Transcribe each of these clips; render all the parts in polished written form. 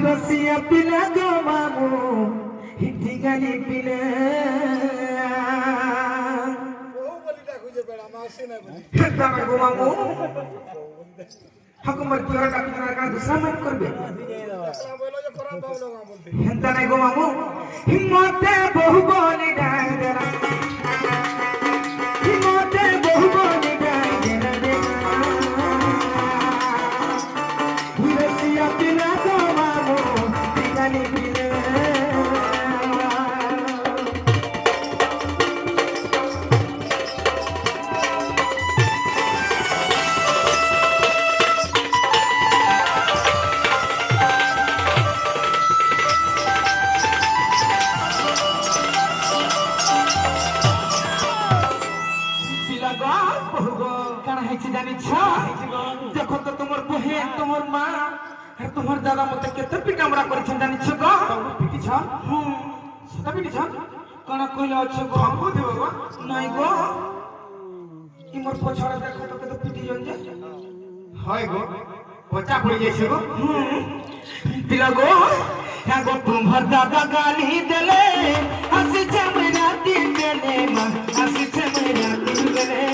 Rasiya pila go mamu hitigani pila Hentana go mamu Hakumar tiara ka pinara ka dusra man korbe Hentana go mamu himmote bohu boli dara himmote bohu boli dara Rasiya pila go mamu hitigani pila देखो तो तुमर बहन तुमर मां और तुमर दादा मते केते पिटामरा करछन जानि छ गो पिटी छ सदा पिटी छ कना कइला छ गो हमको देबो गो नाही गो ई मोर पछड़ा देखो तो केते पिटी जन जे हाय गो बच्चा पड़ी जाय छ गो दिला गो या गो तुमर दादा गाली देले हंसी छमरा दिन देले मां हंसी छमरा दिन देले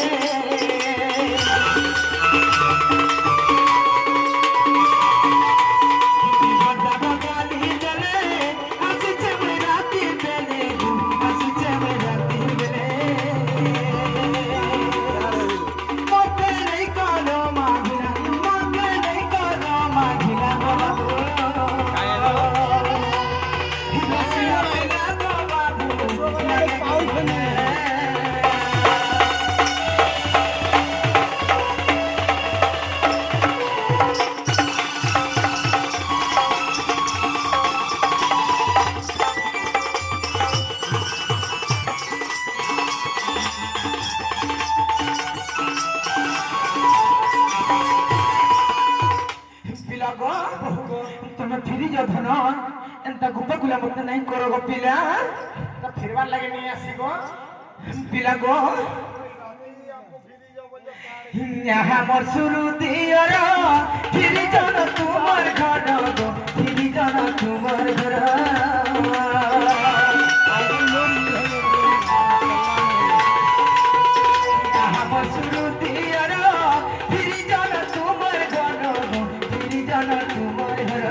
एंता गुप्पा गुला मत नहीं करो गो पिला त फिरवार लगे नहीं आसी गो पिला गो यहाँ मोर शुरू दियर फिरी जन तुमर घर गो फिरी जन तुमर घर यहाँ मोर शुरू दियर फिरी जन तुमर घर गो फिरी जन तुमर घर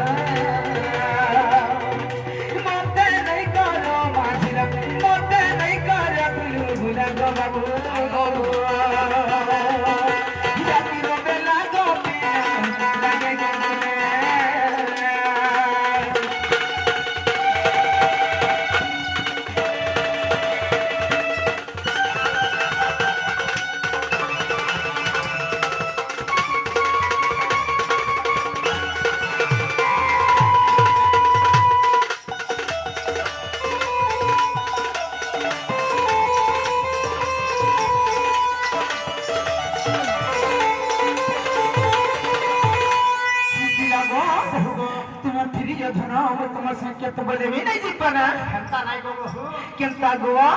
संकेत बोले भी नहीं जी पाना केंता नहीं गो केंता गोवा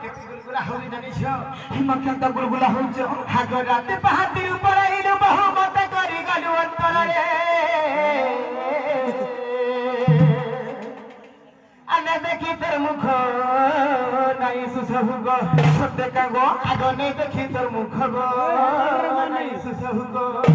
केंती गुलगुला होली जानी छ हिम केंता गुलगुला हो छ हागो राते पहाड़ी ऊपर आइलो बहु मत करी गलु अंतर रे अने देखी तेर मुख नहीं सुसहु गो सत्य का गो आगो नहीं देखी तेर मुख गो नहीं सुसहु गो